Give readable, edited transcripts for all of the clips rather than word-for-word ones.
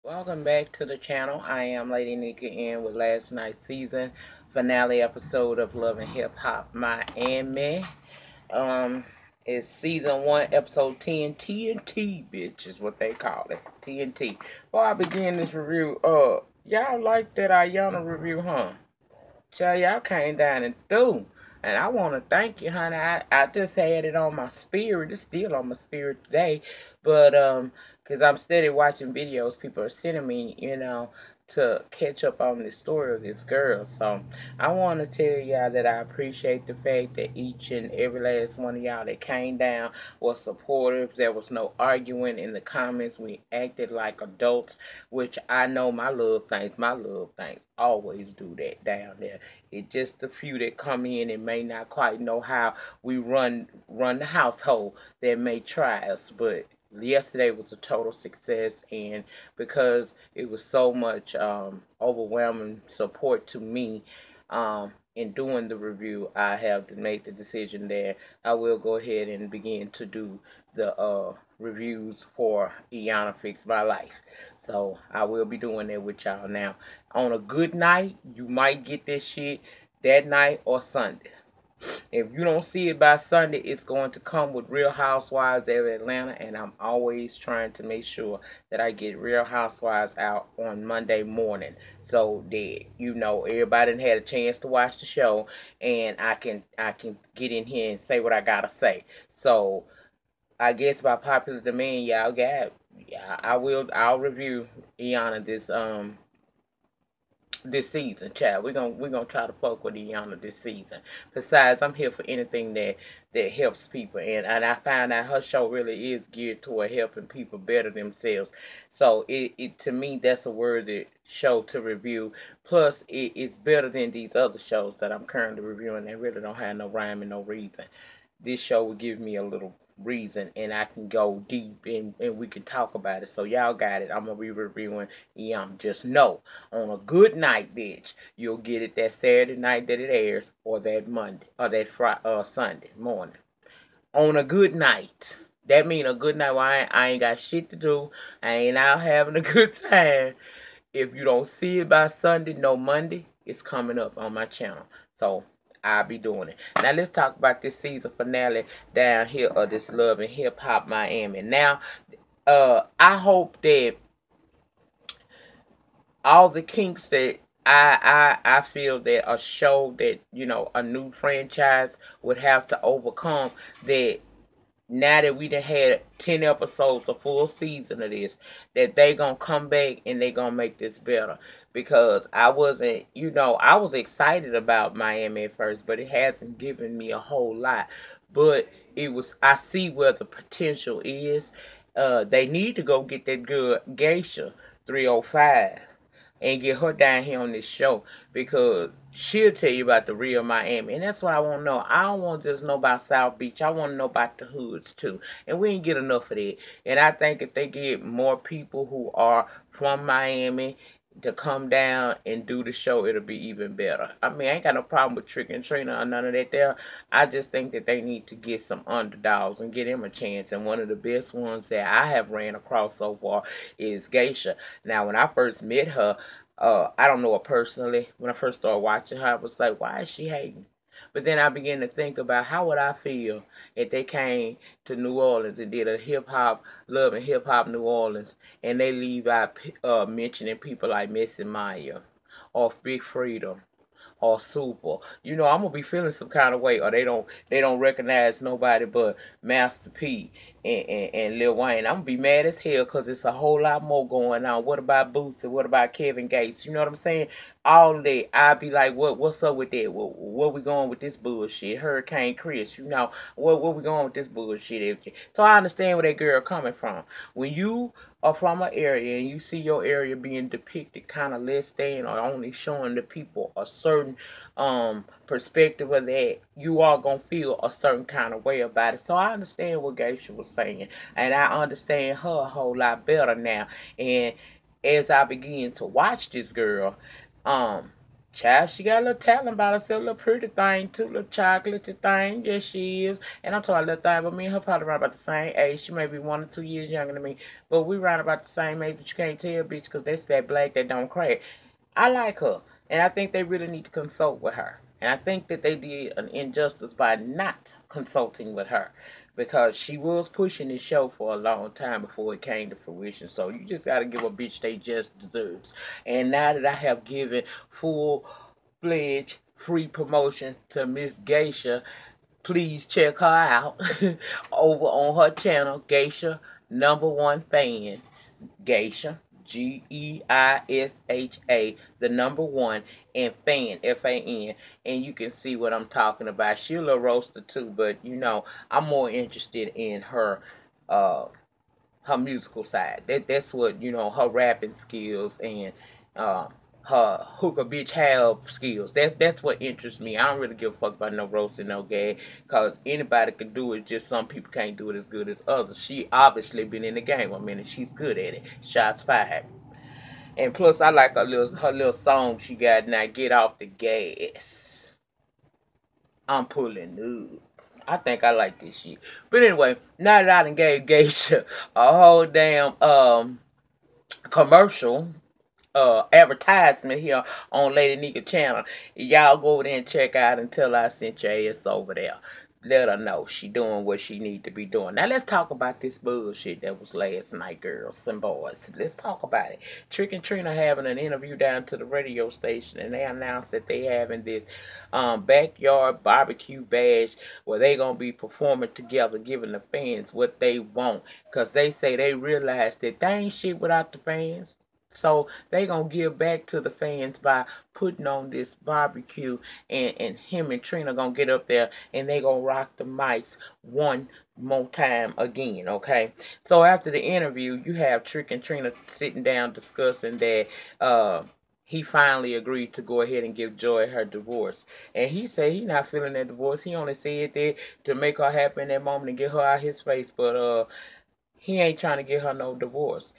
Welcome back to the channel. I am Lady Nika in with last night's season finale episode of Love and Hip Hop Miami. Um, it's season 1, episode 10. TNT, bitch, is what they call it. TNT. Before I begin this review, y'all like that Ayana review, huh? Y'all came down and through. And I want to thank you, honey. I just had it on my spirit. It's still on my spirit today. But, because I'm steady watching videos people are sending me, to catch up on the story of this girl. So I want to tell y'all that I appreciate the fact that each and every last one of y'all that came down was supportive. There was no arguing in the comments. We acted like adults, which I know my love things always do that down there. It's just the few that come in and may not quite know how we run the household that may try us, but yesterday was a total success, and because it was so much overwhelming support to me in doing the review, I have made the decision that I will go ahead and begin to do the reviews for Iana Fix My Life. So I will be doing that with y'all. Now, on a good night, you might get this shit that night or Sunday. If you don't see it by Sunday, it's going to come with Real Housewives of Atlanta, and I'm always trying to make sure that I get Real Housewives out on Monday morning, so that everybody done had a chance to watch the show, and I can get in here and say what I gotta say. So I guess by popular demand, y'all got. Yeah, I'll review Iana this season, child. We're gonna try to fuck with Iana this season. Besides, I'm here for anything that helps people, and I find out her show really is geared toward helping people better themselves. So it to me, that's a worthy show to review. Plus, it's better than these other shows that I'm currently reviewing. They really don't have no rhyme and no reason. This show will give me a little reason, and I can go deep, and we can talk about it. So y'all got it. I'm gonna be reviewing just know, on a good night, bitch, you'll get it that Saturday night that it airs, or that Monday, or that Sunday morning. On a good night. That mean a good night where I ain't got shit to do. I ain't out having a good time. If you don't see it by Sunday, no Monday, it's coming up on my channel. So I'll be doing it. Now let's talk about this season finale down here of this Love and Hip Hop Miami. Now, I hope that all the kinks that I feel that a show that a new franchise would have to overcome, that now that we done had 10 episodes, a full season of this, that they gonna come back and they gonna make this better. Because I wasn't, I was excited about Miami at first, but it hasn't given me a whole lot. But I see where the potential is. They need to go get that good Geisha 305 and get her down here on this show, because she'll tell you about the real Miami. And that's what I want to know. I don't want to just know about South Beach. I want to know about the hoods too. And we ain't get enough of that. And I think if they get more people who are from Miami to come down and do the show, it'll be even better. I mean, I ain't got no problem with Trick and Trina or none of that there. I just think that they need to get some underdogs and get them a chance. And one of the best ones that I have ran across so far is Geisha. Now, when I first met her, I don't know her personally. When I first started watching her, I was like, why is she hating? But then I began to think about how would I feel if they came to New Orleans and did a hip hop, Love and Hip Hop New Orleans, and they leave out mentioning people like Missy Maya or Big Freedom or Super. I'm gonna be feeling some kind of way, or they don't recognize nobody but Master P and Lil Wayne. I'm gonna be mad as hell because it's a whole lot more going on. What about Bootsy? What about Kevin Gates? You know what I'm saying? All that, I'll be like, what's up with that? Where we going with this bullshit? Hurricane Chris, where we going with this bullshit? So I understand where that girl coming from. When you are from an area and you see your area being depicted kind of less than, or only showing the people a certain perspective of that, you are gonna feel a certain kind of way about it. So I understand what Geisha was saying, and I understand her a whole lot better now. And as I begin to watch this girl, um Child, she got a little talent about herself, a little pretty thing, too, little chocolatey thing. Yes, she is. And I'm talking a little thing, but me and her probably around about the same age. She may be 1 or 2 years younger than me, but we around about the same age, but you can't tell, bitch, because that's that black that don't crack. I like her, and I think they really need to consult with her. And I think that they did an injustice by not consulting with her because she was pushing this show for a long time before it came to fruition. So you just got to give a bitch they just deserves. And now that I have given full-fledged free promotion to Miss Geisha, please check her out over on her channel, Geisha #1 Fan. Geisha, Geisha, the #1, and Fan, Fan, and you can see what I'm talking about. She's a little roaster too, but you know, I'm more interested in uh, her musical side. That's what you know, her rapping skills and uh, her hookah bitch have skills. That's what interests me. I don't really give a fuck about no roasting, no gag, cause anybody can do it. Just some people can't do it as good as others. She obviously been in the game a minute. She's good at it. Shots fired. And plus, I like her little song she got now. Get off the gas. I'm pulling up. I think I like this shit. But anyway, now that I done gave Geisha a whole damn commercial advertisement here on Lady Nika channel, y'all go over there and check out and tell her I sent your ass over there. Let her know she doing what she need to be doing. Now let's talk about this bullshit that was last night, girls and boys. Let's talk about it. Trick and Trina having an interview down to the radio station, and they announced that they having this backyard barbecue bash where they gonna be performing together, giving the fans what they want, cause they say they realize that they ain't shit without the fans. So they gonna give back to the fans by putting on this barbecue, and him and Trina gonna get up there and they gonna rock the mics one more time again, okay? So after the interview, you have Trick and Trina sitting down discussing that he finally agreed to go ahead and give Joy her divorce. And he said he not feeling that divorce. He only said that to make her happy in that moment and get her out of his face, but he ain't trying to get her no divorce.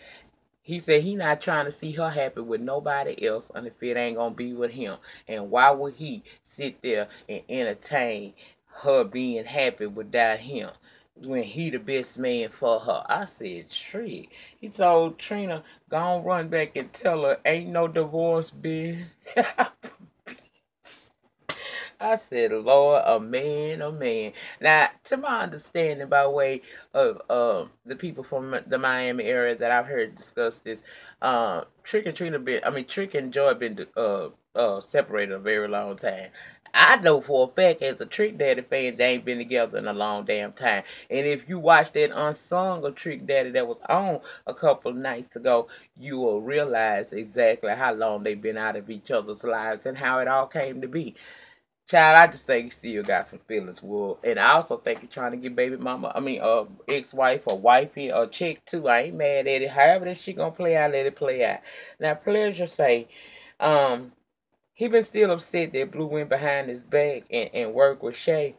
He said he not trying to see her happy with nobody else and if it ain't gonna be with him. And why would he sit there and entertain her being happy without him when he the best man for her? I said, Tree. He told Trina, go on run back and tell her ain't no divorce, bitch. I said, Lord, a man, a man. Now, to my understanding, by way of the people from the Miami area that I've heard discuss this, Trick and Joy been separated a very long time. I know for a fact, as a Trick Daddy fan, they ain't been together in a long damn time. And if you watch that unsung of Trick Daddy that was on a couple of nights ago, you will realize exactly how long they've been out of each other's lives and how it all came to be. Child, I just think he still got some feelings, Will. And I also think he's trying to get baby mama, ex-wife or wifey or chick too. I ain't mad at it. However this shit gonna play out, let it play out. Now, Pleasure say, he been still upset that Blue went behind his back and worked with Shay.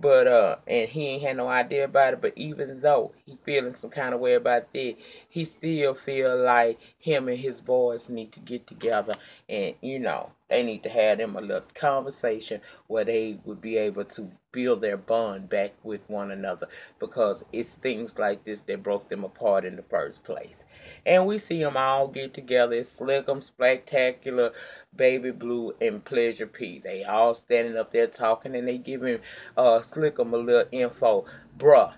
But and he ain't had no idea about it. But even though he feeling some kind of way about that, he still feel like him and his boys need to get together, and you know they need to have them a little conversation where they would be able to build their bond back with one another, because it's things like this that broke them apart in the first place. And we see them all get together. It's Slick'em, Spectacular, Baby Blue, and Pleasure P. They all standing up there talking, and they giving Slick'em a little info. Bruh,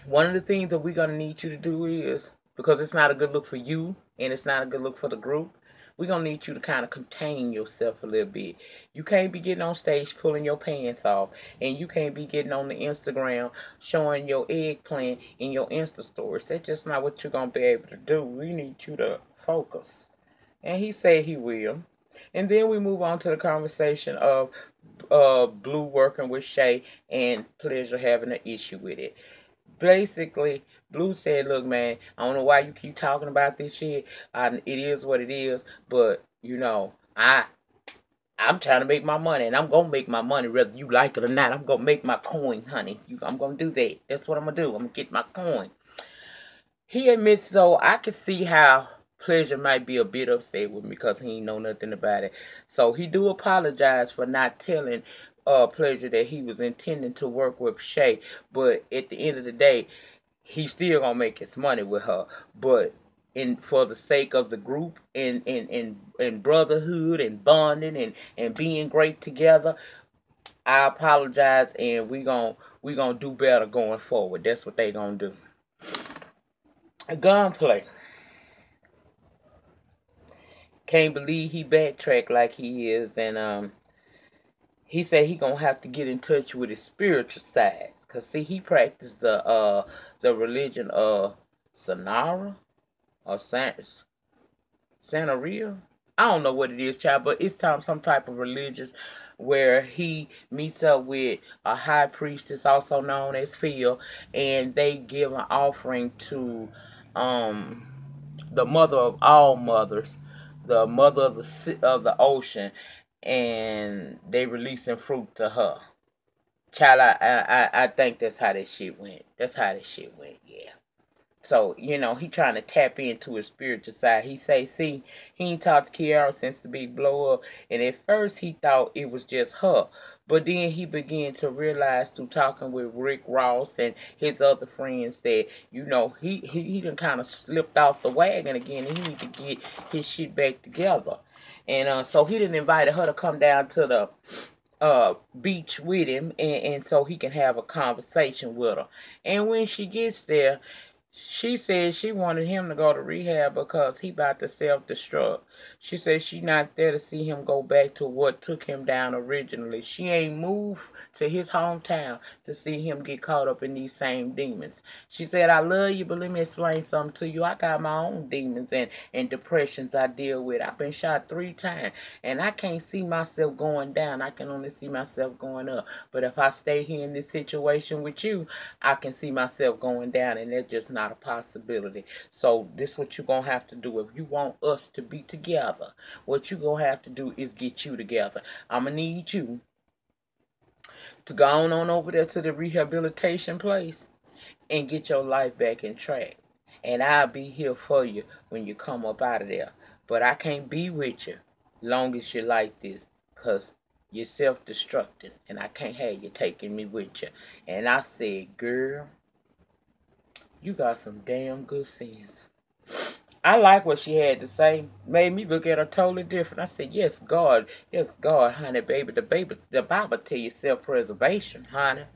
one of the things that we're going to need you to do is, because it's not a good look for you, and it's not a good look for the group, we're going to need you to kind of contain yourself a little bit. You can't be getting on stage pulling your pants off. And you can't be getting on the Instagram showing your eggplant in your Insta stories. That's just not what you're going to be able to do. We need you to focus. And he said he will. And then we move on to the conversation of Blue working with Shay and Pleasure having an issue with it. Basically, Blue said, look, man, I don't know why you keep talking about this shit. It is what it is. But, you know, I'm trying to make my money. And I'm going to make my money whether you like it or not. I'm going to make my coin, honey. I'm going to do that. That's what I'm going to do. I'm going to get my coin. He admits, though, I can see how Pleasure might be a bit upset with me because he ain't know nothing about it. So he do apologize for not telling Pleasure that he was intending to work with Shay. But at the end of the day, he still gonna make his money with her. But in for the sake of the group and brotherhood and bonding and being great together, I apologize, and we gonna do better going forward. That's what they gonna do. A Gunplay. Can't believe he backtracked like he is, and he said he gonna have to get in touch with his spiritual side. Cause see, he practiced the religion of Sanara or Santeria. I don't know what it is, child, but it's some type of religious where he meets up with a high priestess, also known as Phil, and they give an offering to um the mother of all mothers, the mother of the ocean, and they releasing fruit to her. Child, I think that's how that shit went. That's how that shit went. Yeah. So, he trying to tap into his spiritual side. He say, see, he ain't talked to Kiara since the big blow up. And at first he thought it was just her. But then he began to realize through talking with Rick Ross and his other friends that, he done kind of slipped off the wagon again and he need to get his shit back together. And so he done invited her to come down to the beach with him and so he can have a conversation with her. And when she gets there, she said she wanted him to go to rehab because he about to self-destruct. She said she not there to see him go back to what took him down originally. She ain't moved to his hometown to see him get caught up in these same demons. She said, I love you, but let me explain something to you. I got my own demons and depressions I deal with. I've been shot 3 times, and I can't see myself going down. I can only see myself going up. But if I stay here in this situation with you, I can see myself going down, and that's just not a possibility. So this is what you're going to have to do. If you want us to be together, what you're going to have to do is get you together. I'm going to need you to go on over there to the rehabilitation place and get your life back in track. And I'll be here for you when you come up out of there. But I can't be with you long as you like this, because you're self-destructing, and I can't have you taking me with you. And I said, girl, you got some damn good sense. I like what she had to say. Made me look at her totally different. I said, yes, God, honey, baby. The Bible tell you self-preservation, honey.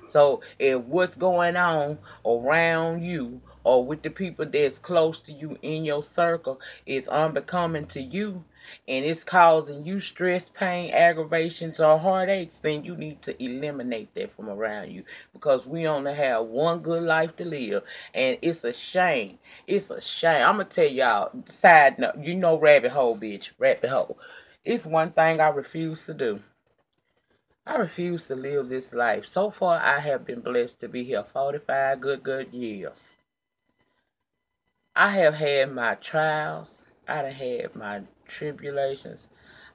So if what's going on around you or with the people that's close to you in your circle is unbecoming to you and it's causing you stress, pain, aggravations, or heartaches, then you need to eliminate that from around you, because we only have one good life to live. And it's a shame. It's a shame. I'm going to tell y'all, side note, rabbit hole, bitch, rabbit hole. It's one thing I refuse to do. I refuse to live this life. So far, I have been blessed to be here 45 good years. I have had my trials. I have had my tribulations.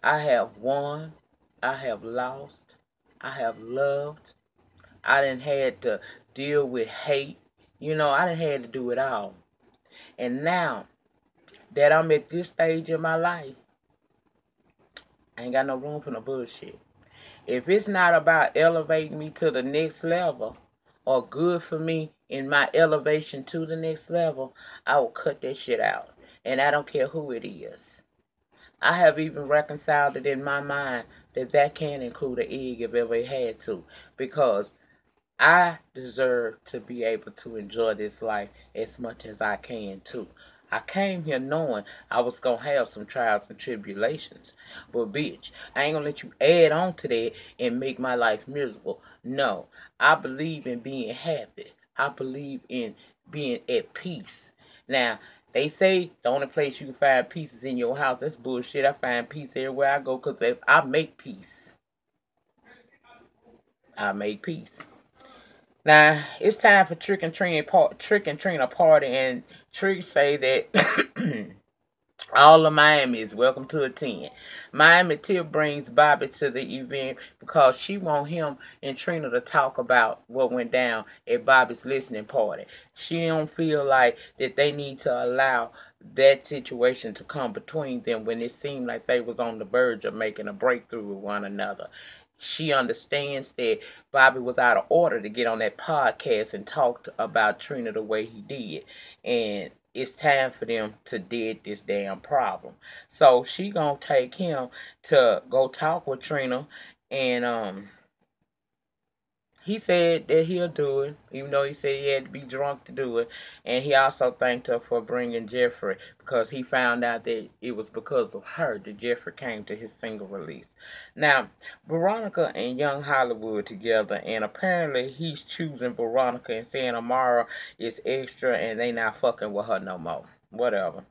I have won. I have lost. I have loved. I done had to deal with hate. I done had to do it all. And now that I'm at this stage in my life, I ain't got no room for no bullshit. If it's not about elevating me to the next level or good for me in my elevation to the next level, I will cut that shit out. And I don't care who it is. I have even reconciled it in my mind that can include an egg if ever it had to. Because I deserve to be able to enjoy this life as much as I can too. I came here knowing I was going to have some trials and tribulations. But bitch, I ain't going to let you add on to that and make my life miserable. No, I believe in being happy. I believe in being at peace. Now, they say the only place you can find peace is in your house. That's bullshit. I find peace everywhere I go, because if I make peace, I make peace. Now, it's time for Trick and Trina party, and Trick say that All of Miami is welcome to attend. Miami Tip brings Bobby to the event because she want him and Trina to talk about what went down at Bobby's listening party. She don't feel like that they need to allow that situation to come between them when it seemed like they was on the verge of making a breakthrough with one another. She understands that Bobby was out of order to get on that podcast and talk about Trina the way he did. And it's time for them to dead this damn problem. So she gonna take him to go talk with Trina, and he said that he'll do it, even though he said he had to be drunk to do it. And he also thanked her for bringing Jeffrey because he found out that it was because of her that Jeffrey came to his single release. Now, Veronica and Young Hollywood together, and apparently he's choosing Veronica and saying Amara is extra and they not fucking with her no more. Whatever.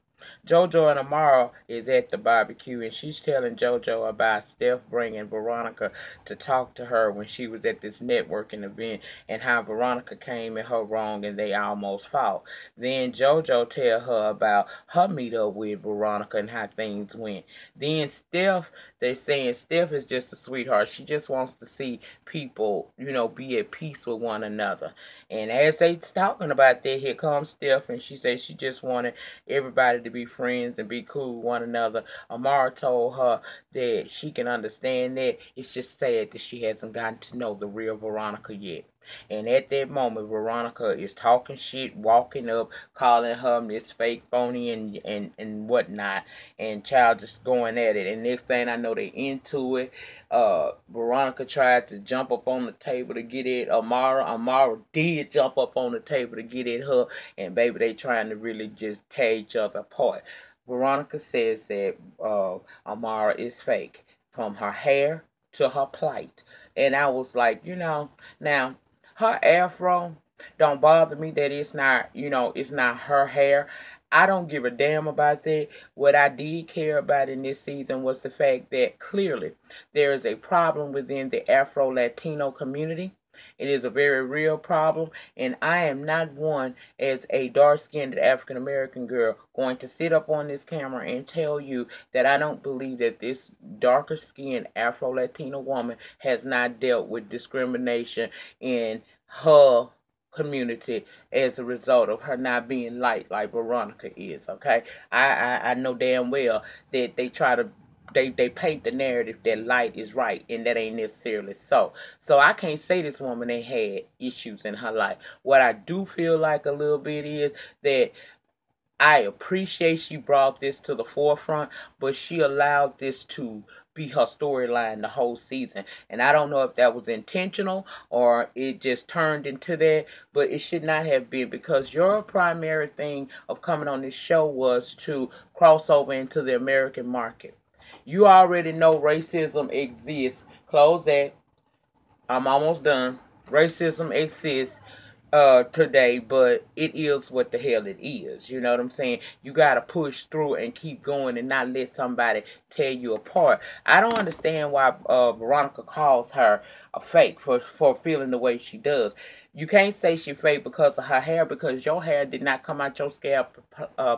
JoJo and Amara is at the barbecue, and she's telling JoJo about Steph bringing Veronica to talk to her when she was at this networking event, and how Veronica came at her wrong and they almost fought. Then JoJo tell her about her meet up with Veronica and how things went. Then Steph, they saying Steph is just a sweetheart. She just wants to see people, be at peace with one another. And as they talking about that, here comes Steph, and she says she just wanted everybody to be friends and be cool with one another. Amara told her that she can understand that. It's just sad that she hasn't gotten to know the real Veronica yet. And at that moment, Veronica is talking shit, walking up, calling her Miss Fake, Phony, and whatnot. And Child just going at it. And next thing I know, they into it. Veronica tried to jump up on the table to get at Amara. Amara did jump up on the table to get at her. And baby, they trying to really just tear each other apart. Veronica says that Amara is fake. From her hair to her plight. And I was like, now her afro don't bother me that it's not her hair. I don't give a damn about that. What I did care about in this season was the fact that clearly there is a problem within the Afro Latino community. It is a very real problem, and I am not one, as a dark-skinned African American girl, going to sit up on this camera and tell you that I don't believe that this darker-skinned Afro Latino woman has not dealt with discrimination in her community as a result of her not being light like Veronica is. Okay, I know damn well that they try to they paint the narrative that light is right, and that ain't necessarily so. So I can't say this woman ain't had issues in her life. What I do feel like a little bit is that I appreciate she brought this to the forefront, but she allowed this to be her storyline the whole season. And I don't know if that was intentional or it just turned into that, but it should not have been, because your primary thing of coming on this show was to cross over into the American market. You already know racism exists. Close that. I'm almost done. Racism exists today, but it is what the hell it is. You know what I'm saying? You gotta push through and keep going and not let somebody tear you apart. I don't understand why Veronica calls her a fake for feeling the way she does. You can't say she fake because of her hair, because your hair did not come out your scalp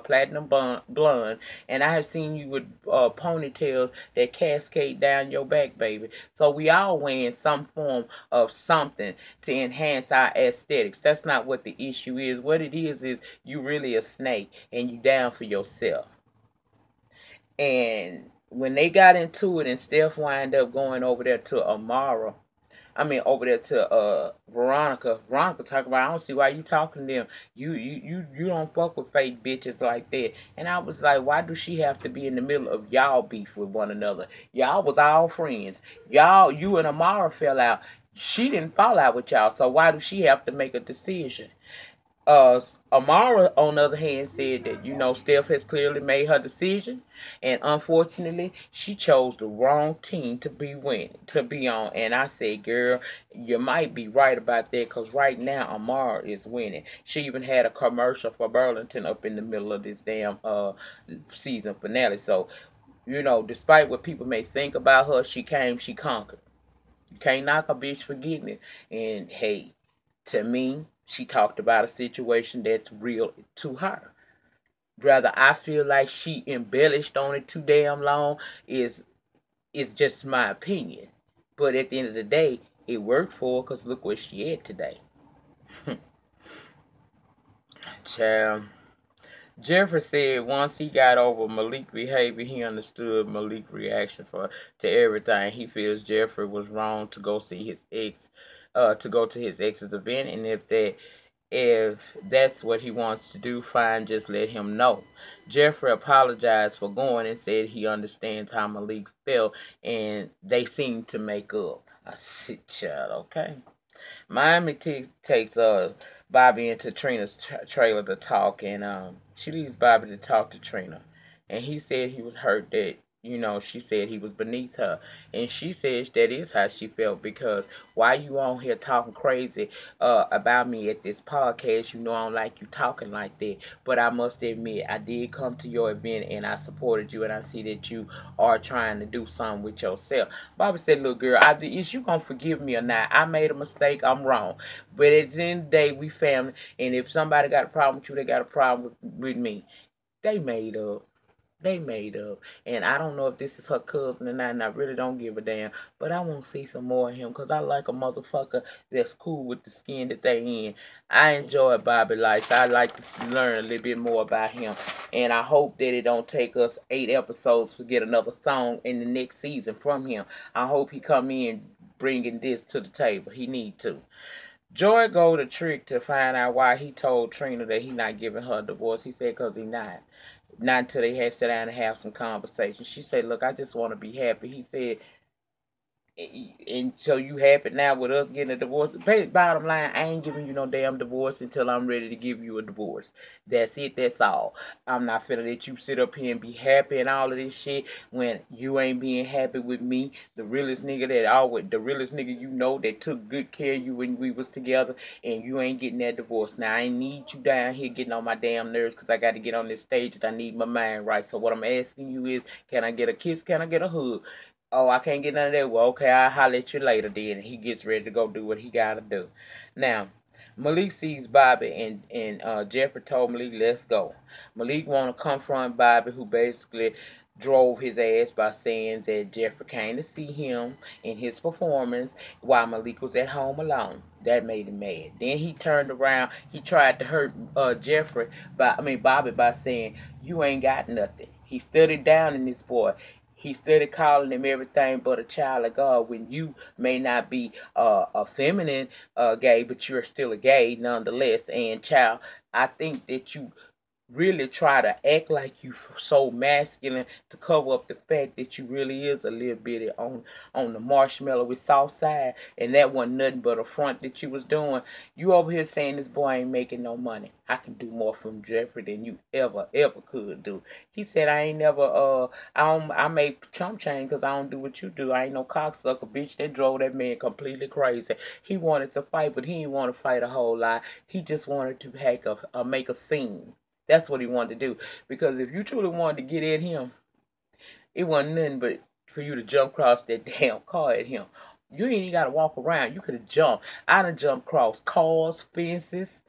platinum blonde, and I have seen you with ponytails that cascade down your back, baby. So we all wearing some form of something to enhance our aesthetics. That's not what the issue is. What it is you really a snake and you down for yourself. And when they got into it and Steph wind up going over there to Amara, over there to Veronica. Veronica talk about, I don't see why you talking to them. You don't fuck with fake bitches like that. And I was like, why do she have to be in the middle of y'all beef with one another? Y'all was all friends. You and Amara fell out. She didn't fall out with y'all, so why do she have to make a decision? Amara, on the other hand, said that, Steph has clearly made her decision, and unfortunately, she chose the wrong team to be on. And I said, girl, you might be right about that, because right now, Amara is winning. She even had a commercial for Burlington up in the middle of this damn season finale. So, despite what people may think about her, she conquered. You can't knock a bitch for getting it. And hey, to me, she talked about a situation that's real to her. Rather, I feel like she embellished on it too damn long. Is just my opinion. But at the end of the day, it worked for her because look where she at today. Child. Jeffrey said once he got over Malik's behavior, he understood Malik's reaction to everything. He feels Jeffrey was wrong to go see his ex, to go to his ex's event, and if that's what he wants to do, fine, just let him know. Jeffrey apologized for going and said he understands how Malik felt, and they seem to make up. I said, child, okay. Miami takes Bobby into Trina's trailer to talk, and she leaves Bobby to talk to Trina, and he said he was hurt that she said he was beneath her, and she says that is how she felt because why you on here talking crazy about me at this podcast? You know I don't like you talking like that, but I must admit I did come to your event and I supported you, and I see that you are trying to do something with yourself. Bobby said, look, girl, is you going to forgive me or not? I made a mistake. I'm wrong. But at the end of the day, we family. And if somebody got a problem with you, they got a problem with me. They made up. They made up. And I don't know if this is her cousin or not, and I really don't give a damn. But I want to see some more of him because I like a motherfucker that's cool with the skin that they in. I enjoy Bobby Light. So I like to learn a little bit more about him. And I hope that it don't take us 8 episodes to get another song in the next season from him. I hope he come in bringing this to the table. He need to. Joy go to Trick to find out why he told Trina that he not giving her a divorce. He said because he not. Not until they had sit down and have some conversation. She said, look, I just want to be happy. He said, and so you happy now with us getting a divorce? Bottom line, I ain't giving you no damn divorce until I'm ready to give you a divorce. That's it. That's all. I'm not finna let you sit up here and be happy and all of this shit when you ain't being happy with me, the realest nigga the realest nigga you know that took good care of you when we was together, and you ain't getting that divorce. Now I ain't need you down here getting on my damn nerves because I got to get on this stage and I need my mind right. So what I'm asking you is, can I get a kiss? Can I get a hug? Oh, I can't get none of that. Well, okay, I'll holler at you later then. He gets ready to go do what he gotta do. Now, Malik sees Bobby and Jeffrey told Malik, let's go. Malik wanna confront Bobby, who basically drove his ass by saying that Jeffrey came to see him in his performance while Malik was at home alone. That made him mad. Then he turned around, he tried to hurt Bobby by saying, you ain't got nothing. He stood it down in this boy. He started calling him everything but a child of God when you may not be a feminine gay, but you're still a gay nonetheless. And child, I think that you really try to act like you so masculine to cover up the fact that you really is a little bitty on the marshmallow with soft side, and that wasn't nothing but a front that you was doing. You over here saying this boy ain't making no money. I can do more from Jeffrey than you ever could do. He said I ain't never I made chump change because I don't do what you do. I ain't no cocksucker bitch. That drove that man completely crazy. He wanted to fight, but he didn't want to fight a whole lot. He just wanted to make a scene. That's what he wanted to do. Because if you truly wanted to get at him, it wasn't nothing but for you to jump across that damn car at him. You ain't even got to walk around. You could have jumped. I done jumped across cars, fences,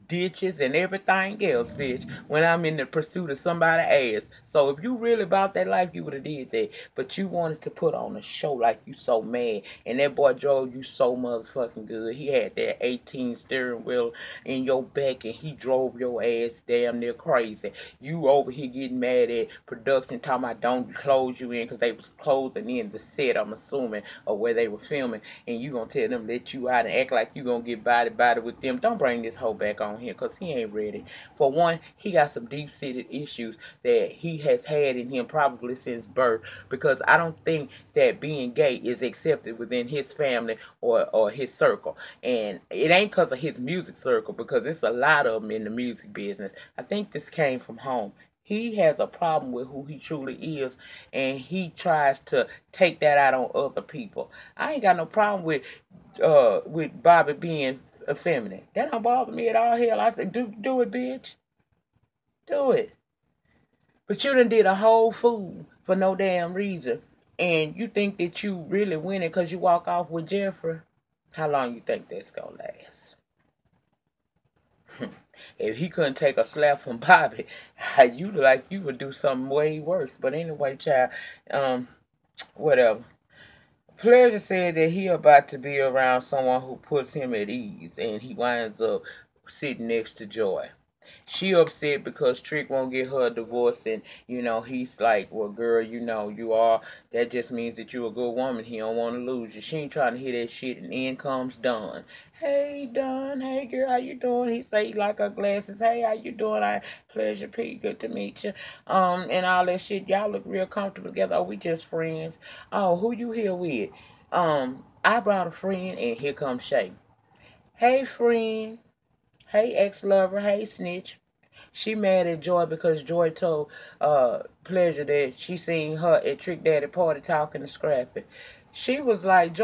ditches, and everything else, bitch, when I'm in the pursuit of somebody's ass. So if you really about that life, you would have did that. But you wanted to put on a show like you so mad. And that boy drove you so motherfucking good. He had that 18 steering wheel in your back and he drove your ass damn near crazy. You over here getting mad at production talking about don't close you in because they was closing in the set, I'm assuming, or where they were filming. And you gonna tell them let you out and act like you gonna get body with them. Don't bring this hoe back on here because he ain't ready. For one, he got some deep-seated issues that he has had in him probably since birth, because I don't think that being gay is accepted within his family or his circle. And it ain't because of his music circle, because it's a lot of them in the music business. I think this came from home. He has a problem with who he truly is, and he tries to take that out on other people. I ain't got no problem with Bobby being effeminate. That don't bother me at all. Hell, I said, do it, bitch. Do it. But you done did a whole fool for no damn reason. And you think that you really winning because you walk off with Jeffrey? How long you think that's gonna last? If he couldn't take a slap from Bobby, you would do something way worse. But anyway, child, um, whatever. Pleasure said that he about to be around someone who puts him at ease, and he winds up sitting next to Joy. She upset because Trick won't get her a divorce, and he's like, well, girl, you are. That just means that you're a good woman. He don't want to lose you. She ain't trying to hear that shit, and in comes Don. Hey, Don. Hey, girl, how you doing? He say he like her glasses. Hey, how you doing? Pleasure, Pete. Good to meet you. And all that shit. Y'all look real comfortable together. Oh, we just friends. Oh, who you here with? I brought a friend, and here comes Shay. Hey, friend. Hey, ex-lover. Hey, snitch. She mad at Joy because Joy told Pleasure that she seen her at Trick Daddy party talking to Scrappy. Joy was like,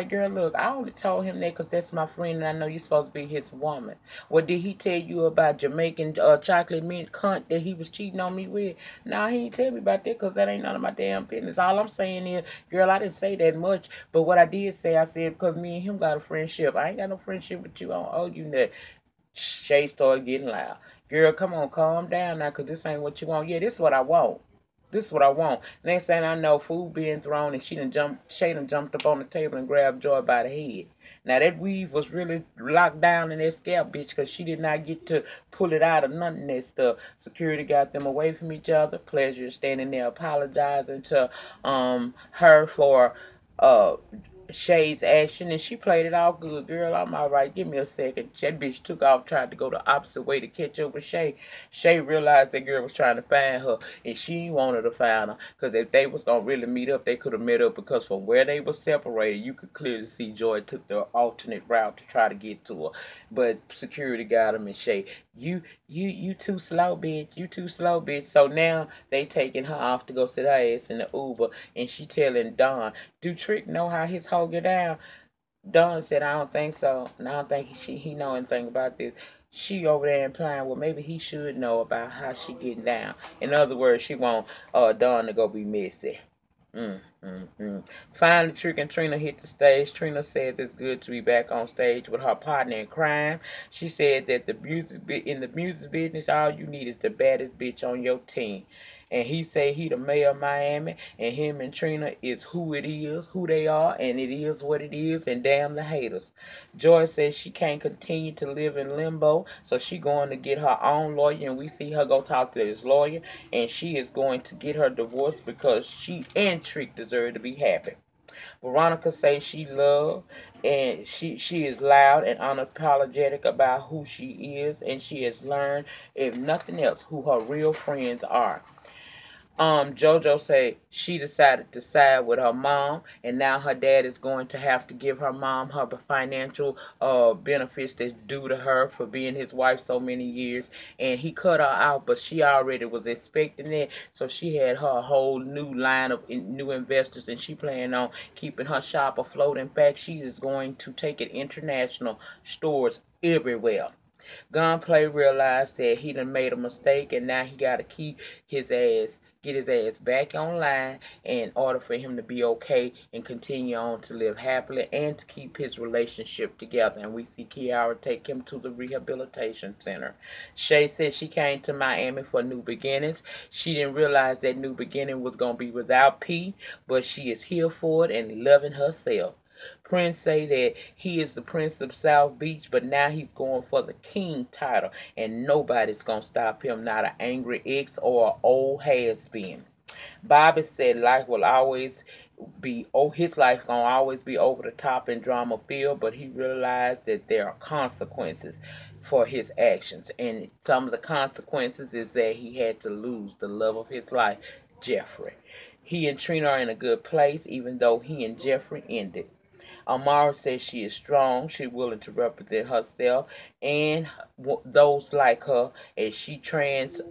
girl, look, I only told him that because that's my friend and I know you're supposed to be his woman. Well, did he tell you about Jamaican chocolate mint cunt that he was cheating on me with? Nah, he ain't tell me about that because that ain't none of my damn business. All I'm saying is, girl, I didn't say that much, but what I did say, I said, because me and him got a friendship. I ain't got no friendship with you. I don't owe you nothing. Shay started getting loud. Girl, come on, calm down now, because this ain't what you want. Yeah, this is what I want. This is what I want. Next thing I know, food being thrown, and Shay done jumped up on the table and grabbed Joy by the head. Now, that weave was really locked down in that scalp, bitch, because she did not get to pull it out of none of that stuff. Security got them away from each other. Pleasure standing there apologizing to her for uh Shay's action, and she played it all good. Girl, I'm all right. Give me a second. That bitch took off, tried to go the opposite way to catch up with Shay. Shay realized that girl was trying to find her, and she wanted to find her. Because if they was going to really meet up, they could have met up, because from where they were separated, you could clearly see Joy took the alternate route to try to get to her. But security got him, and Shay, you too slow, bitch. You too slow, bitch. So now they taking her off to go sit her ass in the Uber, and she telling Don, do Trick know how his hoe get down? Don said, I don't think so. And I don't think he know anything about this. She over there implying, well, maybe he should know about how she getting down. In other words, she want Don to go be messy. Finally, Trick and Trina hit the stage. Trina says it's good to be back on stage with her partner in crime. She said that in the music business, all you need is the baddest bitch on your team. And he said he the mayor of Miami, and him and Trina is who it is, who they are, and it is what it is, and damn the haters. Joy says she can't continue to live in limbo, so she going to get her own lawyer, and we see her go talk to this lawyer, and she is going to get her divorce because she and Trick deserve to be happy. Veronica says she loved, and she is loud and unapologetic about who she is, and she has learned, if nothing else, who her real friends are. JoJo said she decided to side with her mom, and now her dad is going to have to give her mom her financial benefits that's due to her for being his wife so many years. And he cut her out, but she already was expecting it, so she had her whole new line of new investors, and she planned on keeping her shop afloat. In fact, she is going to take it international stores everywhere. Gunplay realized that he done made a mistake, and now he got to get his ass back online in order for him to be okay and continue on to live happily and to keep his relationship together. And we see Kiara take him to the rehabilitation center. Shay said she came to Miami for new beginnings. She didn't realize that new beginning was going to be without P, but she is here for it and loving herself. Prince say that he is the Prince of South Beach, but now he's going for the king title, and nobody's gonna stop him, not an angry ex or an old has-been. Bobby said life will always his life gonna always be over the top and drama filled, but he realized that there are consequences for his actions, and some of the consequences is that he had to lose the love of his life, Jeffrey. He and Trina are in a good place, even though he and Jeffrey ended. Amara says she is strong, she's willing to represent herself and those like her as she crosses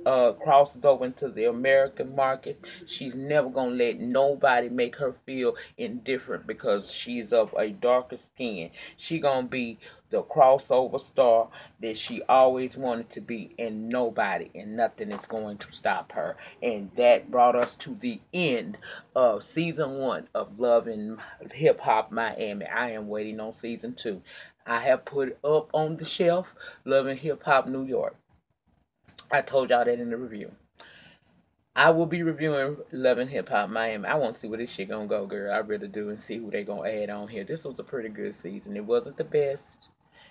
over into the American market. She's never gonna let nobody make her feel indifferent because she's of a darker skin. She gonna be the crossover star that she always wanted to be, and nobody and nothing is going to stop her. And that brought us to the end of season 1 of Love and Hip Hop Miami. I am waiting on season 2. I have put up on the shelf, Love and Hip Hop New York. I told y'all that in the review. I will be reviewing Love and Hip Hop Miami. I want to see where this shit gonna go, girl. I really do, and see who they gonna add on here. This was a pretty good season. It wasn't the best.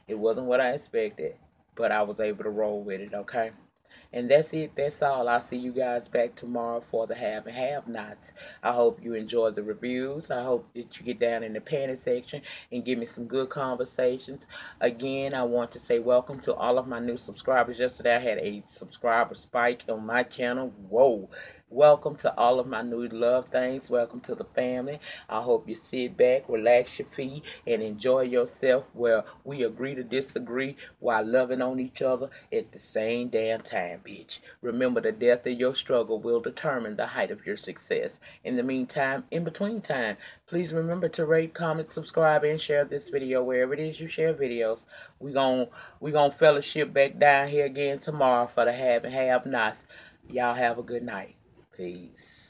It wasn't what I expected, but I was able to roll with it, okay? And that's it. That's all. I'll see you guys back tomorrow for the have and have nots. I hope you enjoy the reviews. I hope that you get down in the panty section and give me some good conversations. Again, I want to say welcome to all of my new subscribers. Yesterday I had a subscriber spike on my channel. Whoa. Welcome to all of my new love things. Welcome to the family. I hope you sit back, relax your feet, and enjoy yourself where we agree to disagree while loving on each other at the same damn time, bitch. Remember, the depth of your struggle will determine the height of your success. In the meantime, in between time, please remember to rate, comment, subscribe, and share this video wherever it is you share videos. We gon' fellowship back down here again tomorrow for the have and have nots. Y'all have a good night. Peace.